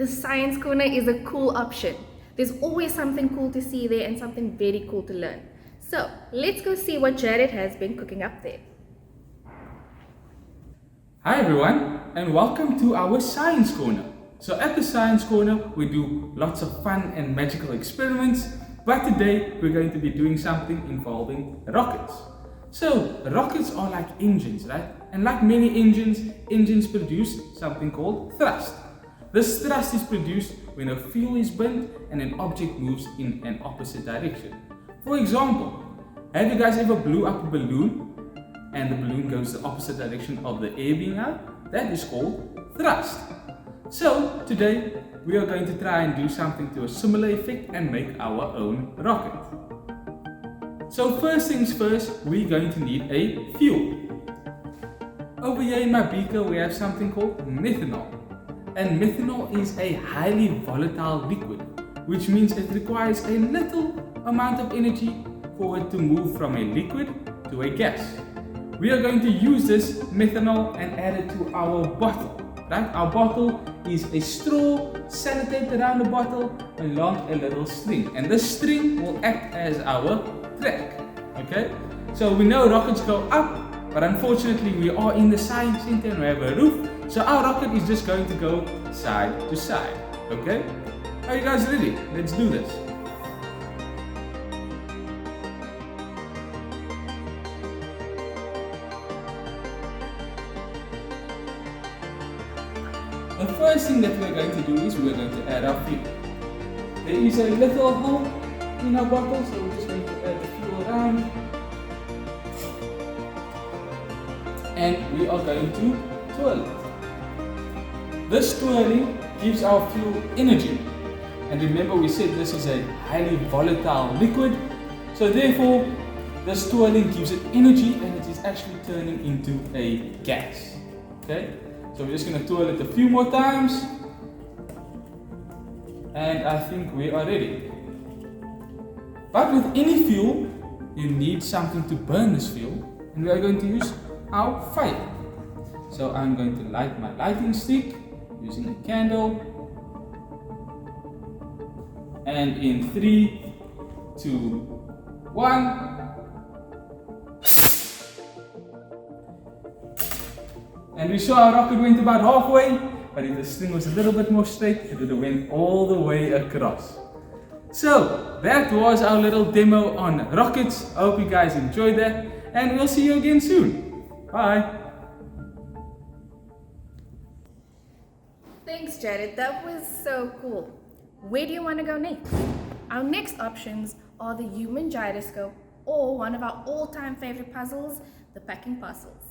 The Science Corner is a cool option. There's always something cool to see there and something very cool to learn. So let's go see what Jared has been cooking up there. Hi everyone, and welcome to our Science Corner. So at the Science Corner we do lots of fun and magical experiments, but today we're going to be doing something involving rockets. So rockets are like engines, right? And like many engines produce something called thrust. This thrust is produced when a fuel is burnt and an object moves in an opposite direction. For example, have you guys ever blew up a balloon and the balloon goes the opposite direction of the air being out? That is called thrust. So today we are going to try and do something to a similar effect and make our own rocket. So first things first, we're going to need a fuel. Over here in my beaker we have something called methanol. And methanol is a highly volatile liquid, which means it requires a little amount of energy for it to move from a liquid to a gas. We are going to use this methanol and add it to our bottle, right? Our bottle is a straw sellotaped around the bottle along a little string, and this string will act as our track, okay? So we know rockets go up, but unfortunately we are in the science center and we have a roof, so our rocket is just going to go side to side, okay? Are you guys ready? Let's do this. The first thing that we're going to do is we're going to add our fuel. There is a little hole in our bottle, so we're just going to add the fuel around. And we are going to twirl it. This twirling gives our fuel energy. And remember we said this is a highly volatile liquid. So therefore, this twirling gives it energy and it is actually turning into a gas. Okay? So we're just going to twirl it a few more times. And I think we are ready. But with any fuel, you need something to burn this fuel. And we are going to use our fire. So I'm going to light my lighting stick using a candle. And in 3, 2, 1. And we saw our rocket went about halfway, but if the string was a little bit more straight, it would have went all the way across. So that was our little demo on rockets. I hope you guys enjoyed that, and we'll see you again soon. Bye. Thanks, Jared. That was so cool. Where do you want to go next? Our next options are the human gyroscope or one of our all-time favorite puzzles, the packing parcels.